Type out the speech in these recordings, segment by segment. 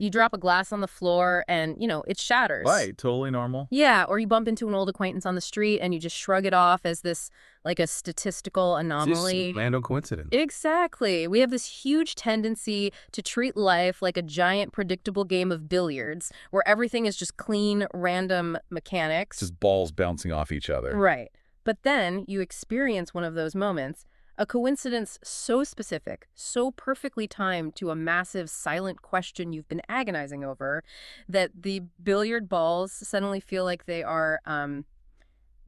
You drop a glass on the floor and, it shatters. Right, totally normal. Yeah, or you bump into an old acquaintance on the street and you just shrug it off as this, like a statistical anomaly. Just random coincidence. Exactly. We have this huge tendency to treat life like a giant predictable game of billiards where everything is just clean, random mechanics. Just balls bouncing off each other. Right. But then you experience one of those moments, a coincidence so specific, so perfectly timed to a massive silent question you've been agonizing over, that the billiard balls suddenly feel like they are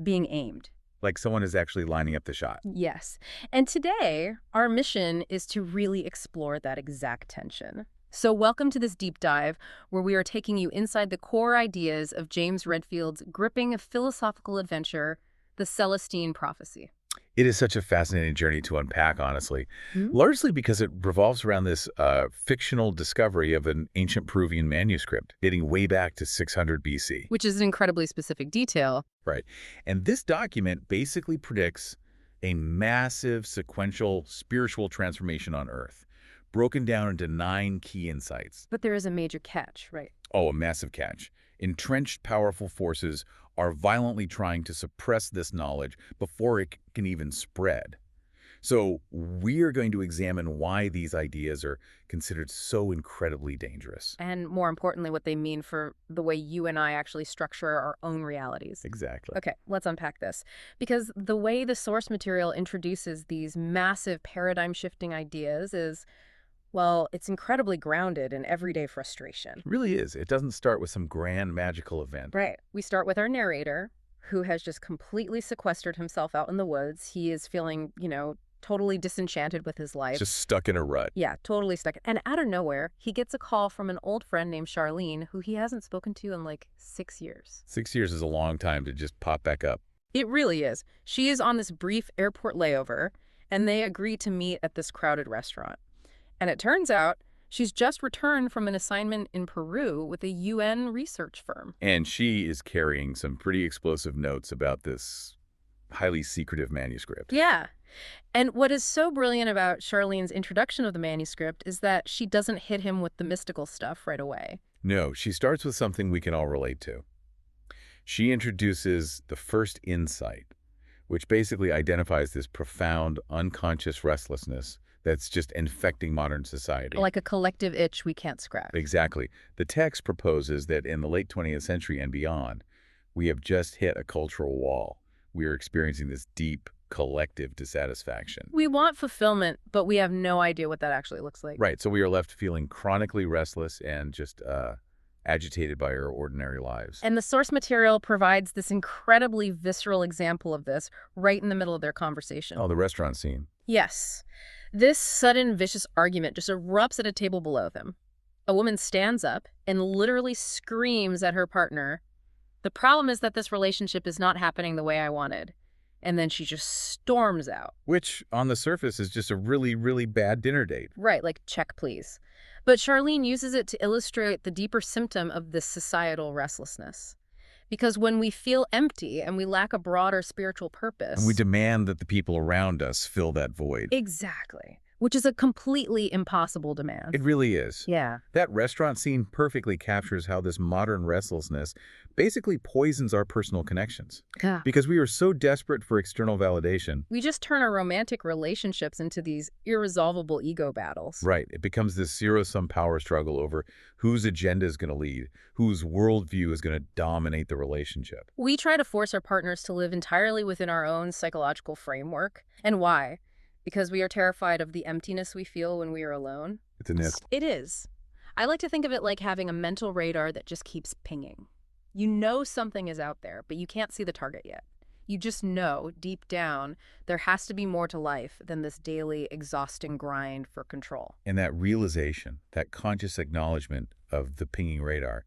being aimed. Like someone is actually lining up the shot. Yes. And today, our mission is to really explore that exact tension. So welcome to this deep dive where we are taking you inside the core ideas of James Redfield's gripping philosophical adventure, the Celestine Prophecy. It is such a fascinating journey to unpack, honestly, Hmm? largely because it revolves around this fictional discovery of an ancient Peruvian manuscript dating way back to 600 BC. Which is an incredibly specific detail. Right. And this document basically predicts a massive sequential spiritual transformation on Earth, broken down into 9 key insights. But there is a major catch, right? Oh, a massive catch. Entrenched powerful forces are violently trying to suppress this knowledge before it can even spread. So we are going to examine why these ideas are considered so incredibly dangerous. And more importantly, what they mean for the way you and I actually structure our own realities. Exactly. Okay, let's unpack this. Because the way the source material introduces these massive paradigm-shifting ideas is, well, it's incredibly grounded in everyday frustration. It really is. It doesn't start with some grand magical event. Right. We start with our narrator, who has just completely sequestered himself out in the woods. He is feeling, totally disenchanted with his life. Just stuck in a rut. Yeah, totally stuck. And out of nowhere, he gets a call from an old friend named Charlene, who he hasn't spoken to in like 6 years. 6 years is a long time to just pop back up. It really is. She is on this brief airport layover, and they agree to meet at this crowded restaurant. And it turns out she's just returned from an assignment in Peru with a UN research firm. And she is carrying some pretty explosive notes about this highly secretive manuscript. Yeah. And what is so brilliant about Charlene's introduction of the manuscript is that she doesn't hit him with the mystical stuff right away. No, she starts with something we can all relate to. She introduces the first insight, which basically identifies this profound, unconscious restlessness that's just infecting modern society. Like a collective itch we can't scratch. Exactly. The text proposes that in the late 20th century and beyond, we have just hit a cultural wall. We are experiencing this deep, collective dissatisfaction. We want fulfillment, but we have no idea what that actually looks like. Right, so we are left feeling chronically restless and just agitated by our ordinary lives. And the source material provides this incredibly visceral example of this right in the middle of their conversation. Oh, the restaurant scene. Yes. This sudden, vicious argument just erupts at a table below them. A woman stands up and literally screams at her partner, "The problem is that this relationship is not happening the way I wanted." And then she just storms out. Which, on the surface, is just a really, really bad dinner date. Right, like, check, please. But Charlene uses it to illustrate the deeper symptom of this societal restlessness. Because when we feel empty and we lack a broader spiritual purpose... And we demand that the people around us fill that void. Exactly. Which is a completely impossible demand. It really is. Yeah. That restaurant scene perfectly captures how this modern restlessness basically poisons our personal connections. Yeah. Because we are so desperate for external validation. We just turn our romantic relationships into these irresolvable ego battles. Right. It becomes this zero-sum power struggle over whose agenda is going to lead, whose worldview is going to dominate the relationship. We try to force our partners to live entirely within our own psychological framework. And why? Because we are terrified of the emptiness we feel when we are alone? It's a myth. It is. I like to think of it like having a mental radar that just keeps pinging. You know something is out there, but you can't see the target yet. You just know, deep down, there has to be more to life than this daily, exhausting grind for control. And that realization, that conscious acknowledgement of the pinging radar,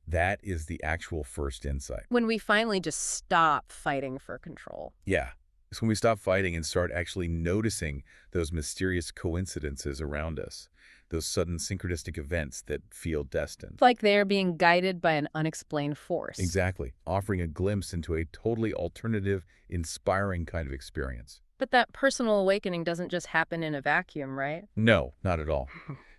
that is the actual first insight. When we finally just stop fighting for control. Yeah. It's when we stop fighting and start actually noticing those mysterious coincidences around us, those sudden synchronistic events that feel destined. Like they are being guided by an unexplained force. Exactly, offering a glimpse into a totally alternative, inspiring kind of experience. But that personal awakening doesn't just happen in a vacuum, right? No, not at all.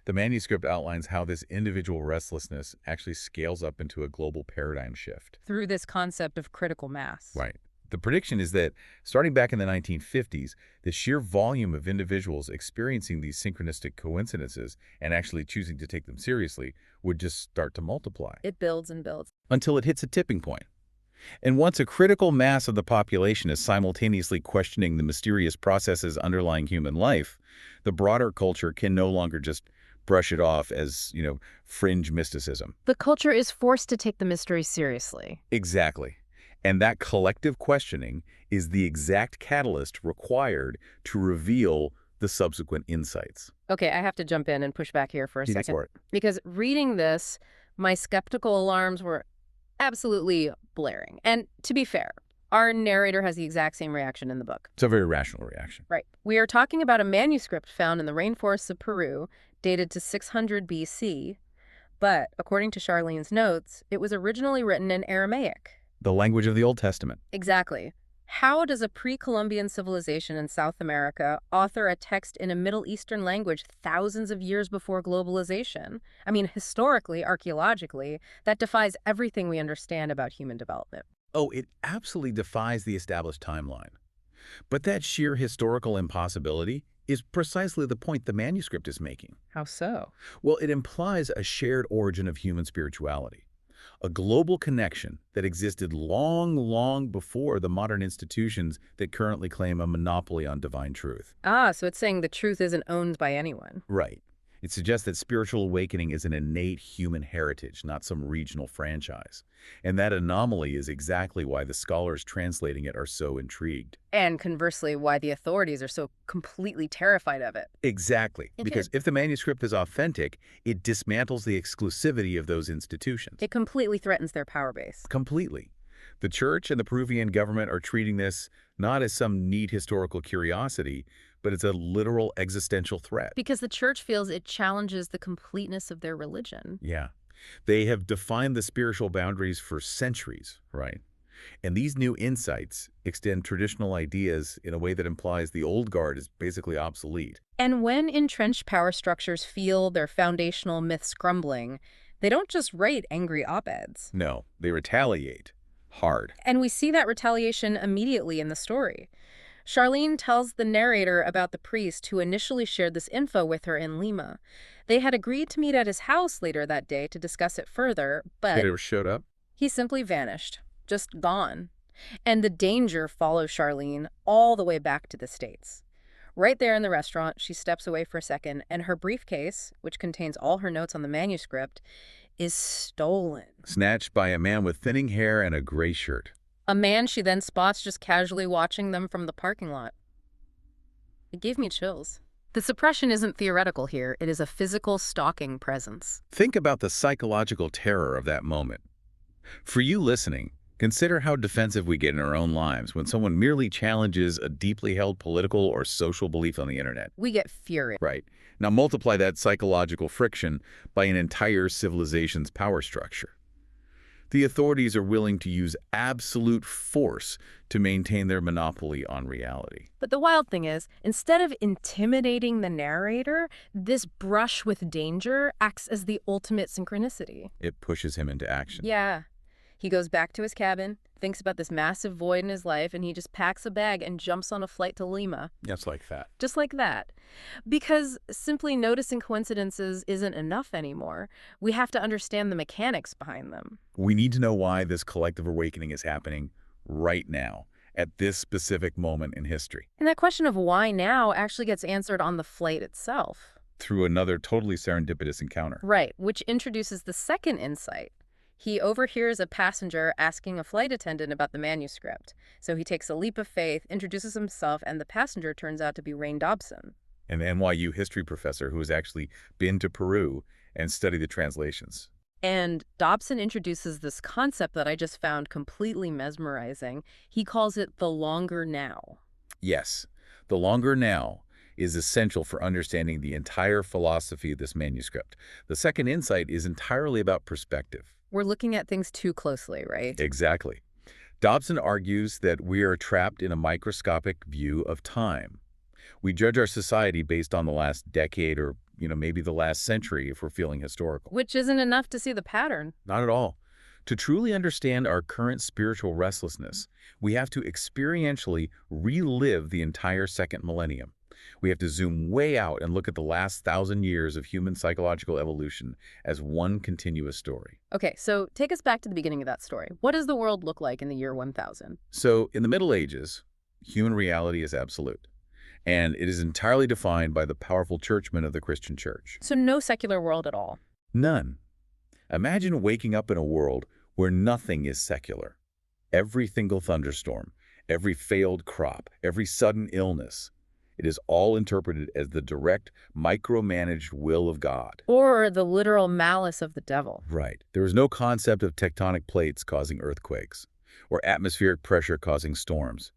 The manuscript outlines how this individual restlessness actually scales up into a global paradigm shift. Through this concept of critical mass. Right. The prediction is that starting back in the 1950s, the sheer volume of individuals experiencing these synchronistic coincidences and actually choosing to take them seriously would just start to multiply. It builds and builds. Until it hits a tipping point. And once a critical mass of the population is simultaneously questioning the mysterious processes underlying human life, the broader culture can no longer just brush it off as, fringe mysticism. The culture is forced to take the mystery seriously. Exactly. And that collective questioning is the exact catalyst required to reveal the subsequent insights. Okay, I have to jump in and push back here for a Go second. for it. Because reading this, my skeptical alarms were absolutely blaring. And to be fair, our narrator has the exact same reaction in the book. It's a very rational reaction. Right. We are talking about a manuscript found in the rainforests of Peru, dated to 600 BC. But according to Charlene's notes, it was originally written in Aramaic. The language of the Old Testament. Exactly. How does a pre-Columbian civilization in South America author a text in a Middle Eastern language thousands of years before globalization? I mean, historically, archaeologically, that defies everything we understand about human development. Oh, it absolutely defies the established timeline. But that sheer historical impossibility is precisely the point the manuscript is making. How so? Well, it implies a shared origin of human spirituality. A global connection that existed long, long before the modern institutions that currently claim a monopoly on divine truth. Ah, so it's saying the truth isn't owned by anyone. Right. It suggests that spiritual awakening is an innate human heritage, not some regional franchise. And that anomaly is exactly why the scholars translating it are so intrigued. And conversely, why the authorities are so completely terrified of it. Exactly. Because if the manuscript is authentic, it dismantles the exclusivity of those institutions. It completely threatens their power base. Completely. The church and the Peruvian government are treating this not as some neat historical curiosity, but it's a literal existential threat. Because the church feels it challenges the completeness of their religion. Yeah. They have defined the spiritual boundaries for centuries, right? And these new insights extend traditional ideas in a way that implies the old guard is basically obsolete. And when entrenched power structures feel their foundational myths crumbling, they don't just write angry op-eds. No, they retaliate hard. And we see that retaliation immediately in the story. Charlene tells the narrator about the priest who initially shared this info with her in Lima. They had agreed to meet at his house later that day to discuss it further, but They never showed up? he simply vanished, just gone. And the danger follows Charlene all the way back to the States. Right there in the restaurant, she steps away for a second, and her briefcase, which contains all her notes on the manuscript, is stolen. Snatched by a man with thinning hair and a gray shirt. A man she then spots just casually watching them from the parking lot. It gave me chills. The suppression isn't theoretical here. It is a physical stalking presence. Think about the psychological terror of that moment. For you listening, consider how defensive we get in our own lives when someone merely challenges a deeply held political or social belief on the internet. We get furious. Right. Now multiply that psychological friction by an entire civilization's power structure. The authorities are willing to use absolute force to maintain their monopoly on reality. But the wild thing is, instead of intimidating the narrator, this brush with danger acts as the ultimate synchronicity. It pushes him into action. Yeah. He goes back to his cabin, thinks about this massive void in his life, and he just packs a bag and jumps on a flight to Lima. Just like that. Just like that. Because simply noticing coincidences isn't enough anymore. We have to understand the mechanics behind them. We need to know why this collective awakening is happening right now, at this specific moment in history. And that question of why now actually gets answered on the flight itself. Through another totally serendipitous encounter. Right, which introduces the second insight. He overhears a passenger asking a flight attendant about the manuscript. So he takes a leap of faith, introduces himself, and the passenger turns out to be Rain Dobson. An NYU history professor who has actually been to Peru and studied the translations. And Dobson introduces this concept that I just found completely mesmerizing. He calls it the longer now. Yes, the longer now is essential for understanding the entire philosophy of this manuscript. The second insight is entirely about perspective. We're looking at things too closely, right? Exactly. Dobson argues that we are trapped in a microscopic view of time. We judge our society based on the last decade or maybe the last century if we're feeling historical. Which isn't enough to see the pattern. Not at all. To truly understand our current spiritual restlessness, we have to experientially relive the entire second millennium. We have to zoom way out and look at the last 1,000 years of human psychological evolution as one continuous story. Okay, so take us back to the beginning of that story. What does the world look like in the year 1000? So, in the Middle Ages, human reality is absolute, and it is entirely defined by the powerful churchmen of the Christian church. So no secular world at all. None. Imagine waking up in a world where nothing is secular. Every single thunderstorm, every failed crop, every sudden illness, it is all interpreted as the direct, micromanaged will of God. Or the literal malice of the devil. Right. There is no concept of tectonic plates causing earthquakes or atmospheric pressure causing storms.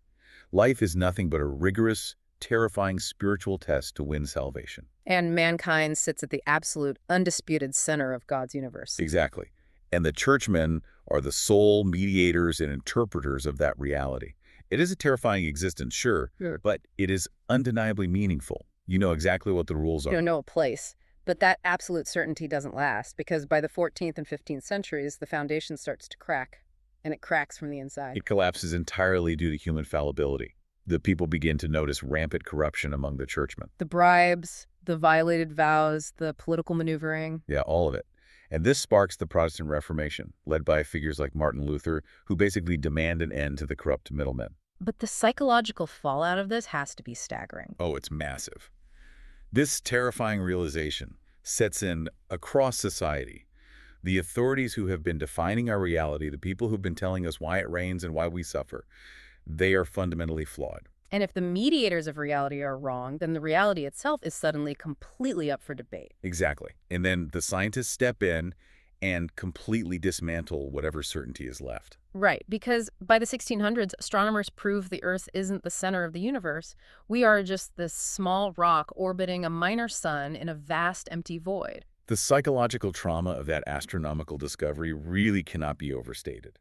Life is nothing but a rigorous, terrifying spiritual test to win salvation. And mankind sits at the absolute, undisputed center of God's universe. Exactly. And the churchmen are the sole mediators and interpreters of that reality. It is a terrifying existence, sure, but it is undeniably meaningful. You know exactly what the rules are. You don't know a place. But that absolute certainty doesn't last, because by the 14th and 15th centuries, the foundation starts to crack, and it cracks from the inside. It collapses entirely due to human fallibility. The people begin to notice rampant corruption among the churchmen. The bribes, the violated vows, the political maneuvering. Yeah, all of it. And this sparks the Protestant Reformation, led by figures like Martin Luther, who basically demand an end to the corrupt middlemen. But the psychological fallout of this has to be staggering. Oh, it's massive. This terrifying realization sets in across society. The authorities who have been defining our reality, the people who've been telling us why it rains and why we suffer, they are fundamentally flawed. And if the mediators of reality are wrong, then the reality itself is suddenly completely up for debate. Exactly. And then the scientists step in and completely dismantle whatever certainty is left. Right, because by the 1600s, astronomers prove the Earth isn't the center of the universe. We are just this small rock orbiting a minor sun in a vast empty void. The psychological trauma of that astronomical discovery really cannot be overstated.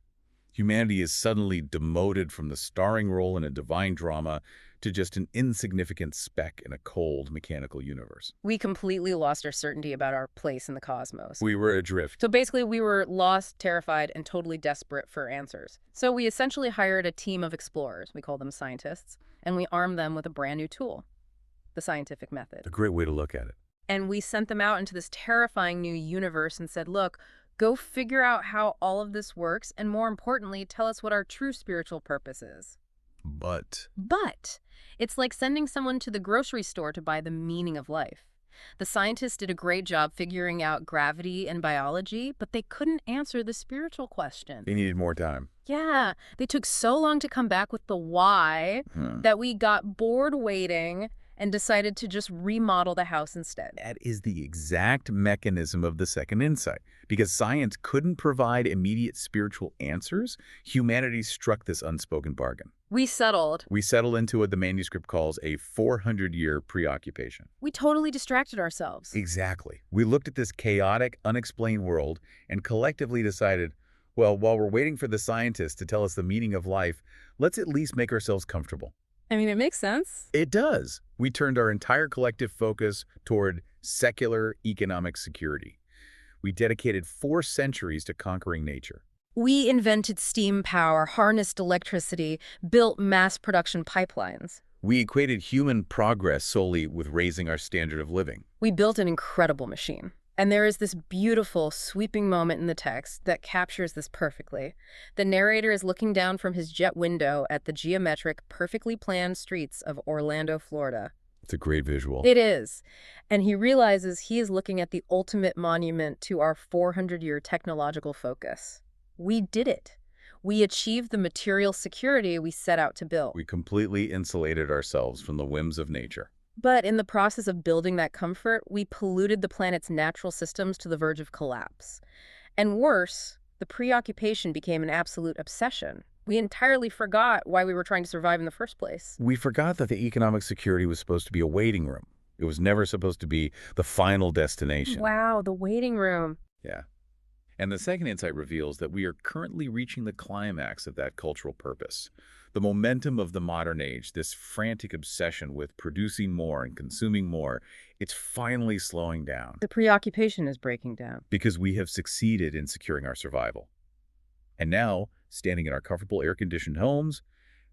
Humanity is suddenly demoted from the starring role in a divine drama to just an insignificant speck in a cold, mechanical universe. We completely lost our certainty about our place in the cosmos. We were adrift. So basically, we were lost, terrified, and totally desperate for answers. So we essentially hired a team of explorers, we call them scientists, and we armed them with a brand new tool, the scientific method. A great way to look at it. And we sent them out into this terrifying new universe and said, look, go figure out how all of this works, and more importantly, tell us what our true spiritual purpose is. But It's like sending someone to the grocery store to buy the meaning of life. The scientists did a great job figuring out gravity and biology, but they couldn't answer the spiritual question. they needed more time. Yeah, they took so long to come back with the why that we got bored waiting and decided to just remodel the house instead. That is the exact mechanism of the second insight. Because science couldn't provide immediate spiritual answers, humanity struck this unspoken bargain. We settled. We settled into what the manuscript calls a 400-year preoccupation. We totally distracted ourselves. Exactly. We looked at this chaotic, unexplained world and collectively decided, well, while we're waiting for the scientists to tell us the meaning of life, let's at least make ourselves comfortable. I mean, it makes sense. It does. We turned our entire collective focus toward secular economic security. We dedicated 4 centuries to conquering nature. We invented steam power, harnessed electricity, built mass production pipelines. We equated human progress solely with raising our standard of living. We built an incredible machine. And there is this beautiful, sweeping moment in the text that captures this perfectly. The narrator is looking down from his jet window at the geometric, perfectly planned streets of Orlando, Florida. It's a great visual. It is. And he realizes he is looking at the ultimate monument to our 400-year technological focus. We did it. We achieved the material security we set out to build. We completely insulated ourselves from the whims of nature. But in the process of building that comfort, we polluted the planet's natural systems to the verge of collapse. And worse, the preoccupation became an absolute obsession. We entirely forgot why we were trying to survive in the first place. We forgot that the economic security was supposed to be a waiting room. It was never supposed to be the final destination. Wow, the waiting room. Yeah. And the second insight reveals that we are currently reaching the climax of that cultural purpose. The momentum of the modern age, this frantic obsession with producing more and consuming more, it's finally slowing down The preoccupation is breaking down. because we have succeeded in securing our survival. And now, standing in our comfortable air-conditioned homes,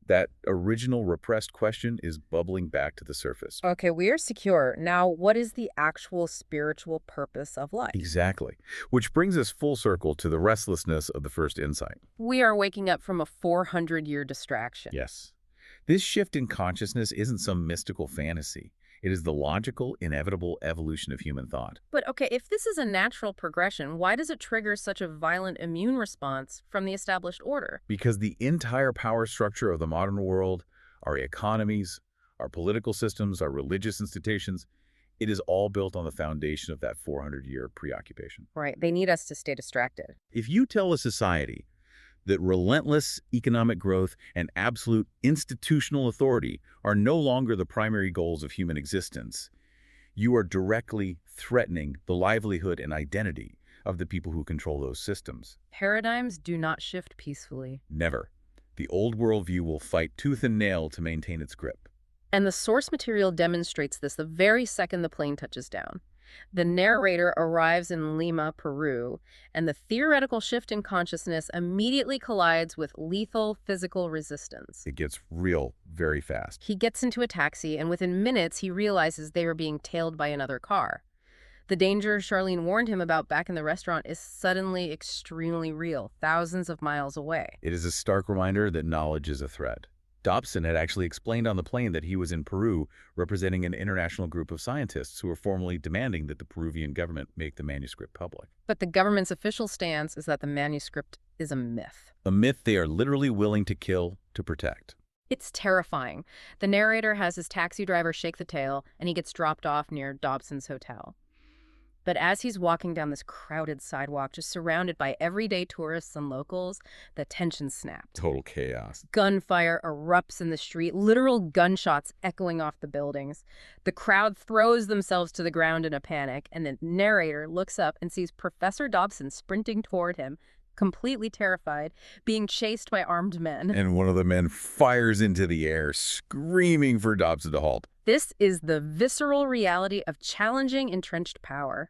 that original repressed question is bubbling back to the surface. Okay, we are secure. Now, what is the actual spiritual purpose of life? Exactly. Which brings us full circle to the restlessness of the first insight. We are waking up from a 400-year distraction. Yes. This shift in consciousness isn't some mystical fantasy. It is the logical, inevitable evolution of human thought. But okay, if this is a natural progression, why does it trigger such a violent immune response from the established order? Because the entire power structure of the modern world, our economies, our political systems, our religious institutions, it is all built on the foundation of that 400-year preoccupation. Right, they need us to stay distracted. If you tell a society that relentless economic growth and absolute institutional authority are no longer the primary goals of human existence, you are directly threatening the livelihood and identity of the people who control those systems. Paradigms do not shift peacefully. Never. The old worldview will fight tooth and nail to maintain its grip. And the source material demonstrates this the very second the plane touches down. The narrator arrives in Lima, Peru, and the theoretical shift in consciousness immediately collides with lethal physical resistance. It gets real very fast. He gets into a taxi, and within minutes he realizes they are being tailed by another car. The danger Charlene warned him about back in the restaurant is suddenly extremely real, thousands of miles away. It is a stark reminder that knowledge is a threat. Dobson had actually explained on the plane that he was in Peru representing an international group of scientists who were formally demanding that the Peruvian government make the manuscript public. But the government's official stance is that the manuscript is a myth. A myth they are literally willing to kill to protect. It's terrifying. The narrator has his taxi driver shake the tail, and he gets dropped off near Dobson's hotel. But as he's walking down this crowded sidewalk, just surrounded by everyday tourists and locals, the tension snaps. Total chaos. Gunfire erupts in the street, literal gunshots echoing off the buildings. The crowd throws themselves to the ground in a panic, and the narrator looks up and sees Professor Dobson sprinting toward him, completely terrified, being chased by armed men. And one of the men fires into the air, screaming for Dobson to halt. This is the visceral reality of challenging entrenched power.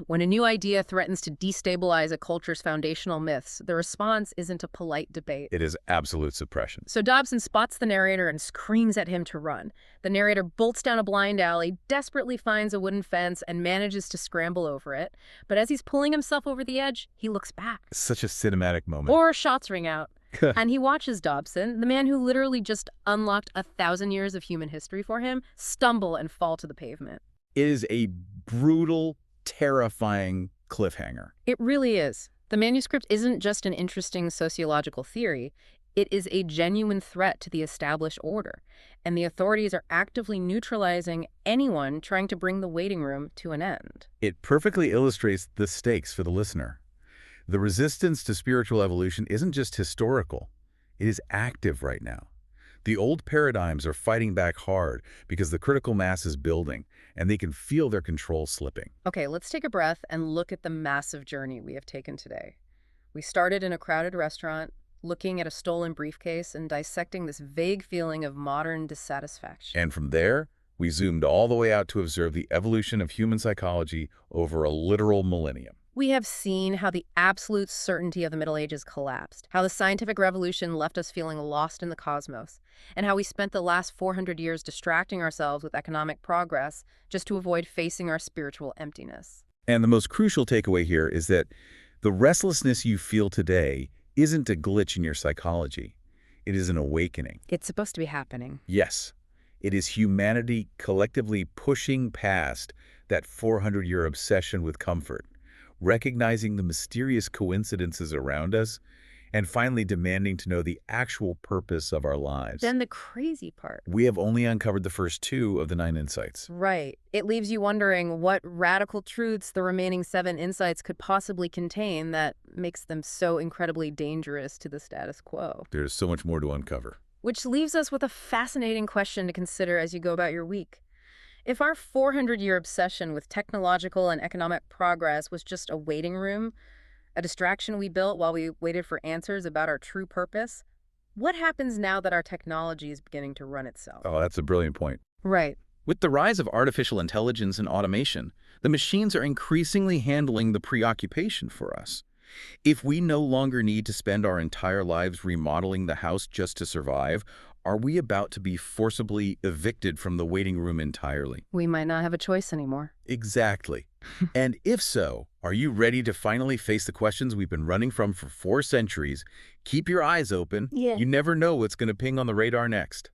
When a new idea threatens to destabilize a culture's foundational myths, the response isn't a polite debate. It is absolute suppression. So Dobson spots the narrator and screams at him to run. The narrator bolts down a blind alley, desperately finds a wooden fence, and manages to scramble over it. But as he's pulling himself over the edge, he looks back. Such a cinematic moment. Or shots ring out. And he watches Dobson, the man who literally just unlocked 1,000 years of human history for him, stumble and fall to the pavement. It is a brutal, terrifying cliffhanger. It really is. The manuscript isn't just an interesting sociological theory. It is a genuine threat to the established order, and the authorities are actively neutralizing anyone trying to bring the waiting room to an end. It perfectly illustrates the stakes for the listener. The resistance to spiritual evolution isn't just historical. It is active right now. The old paradigms are fighting back hard because the critical mass is building, and they can feel their control slipping. Okay, let's take a breath and look at the massive journey we have taken today. We started in a crowded restaurant, looking at a stolen briefcase and dissecting this vague feeling of modern dissatisfaction. And from there, we zoomed all the way out to observe the evolution of human psychology over a literal millennium. We have seen how the absolute certainty of the Middle Ages collapsed, how the scientific revolution left us feeling lost in the cosmos, and how we spent the last 400 years distracting ourselves with economic progress just to avoid facing our spiritual emptiness. And the most crucial takeaway here is that the restlessness you feel today isn't a glitch in your psychology. It is an awakening. It's supposed to be happening. Yes, it is humanity collectively pushing past that 400-year obsession with comfort, recognizing the mysterious coincidences around us, and finally demanding to know the actual purpose of our lives. Then the crazy part. We have only uncovered the first 2 of the 9 insights. Right. It leaves you wondering what radical truths the remaining 7 insights could possibly contain that makes them so incredibly dangerous to the status quo. There's so much more to uncover. Which leaves us with a fascinating question to consider as you go about your week. If our 400-year obsession with technological and economic progress was just a waiting room, a distraction we built while we waited for answers about our true purpose. What happens now that our technology is beginning to run itself? Oh, that's a brilliant point. Right. With the rise of artificial intelligence and automation, the machines are increasingly handling the preoccupation for us. If we no longer need to spend our entire lives remodeling the house just to survive, are we about to be forcibly evicted from the waiting room entirely? We might not have a choice anymore. Exactly. And if so, are you ready to finally face the questions we've been running from for 4 centuries? Keep your eyes open. Yeah. You never know what's going to ping on the radar next.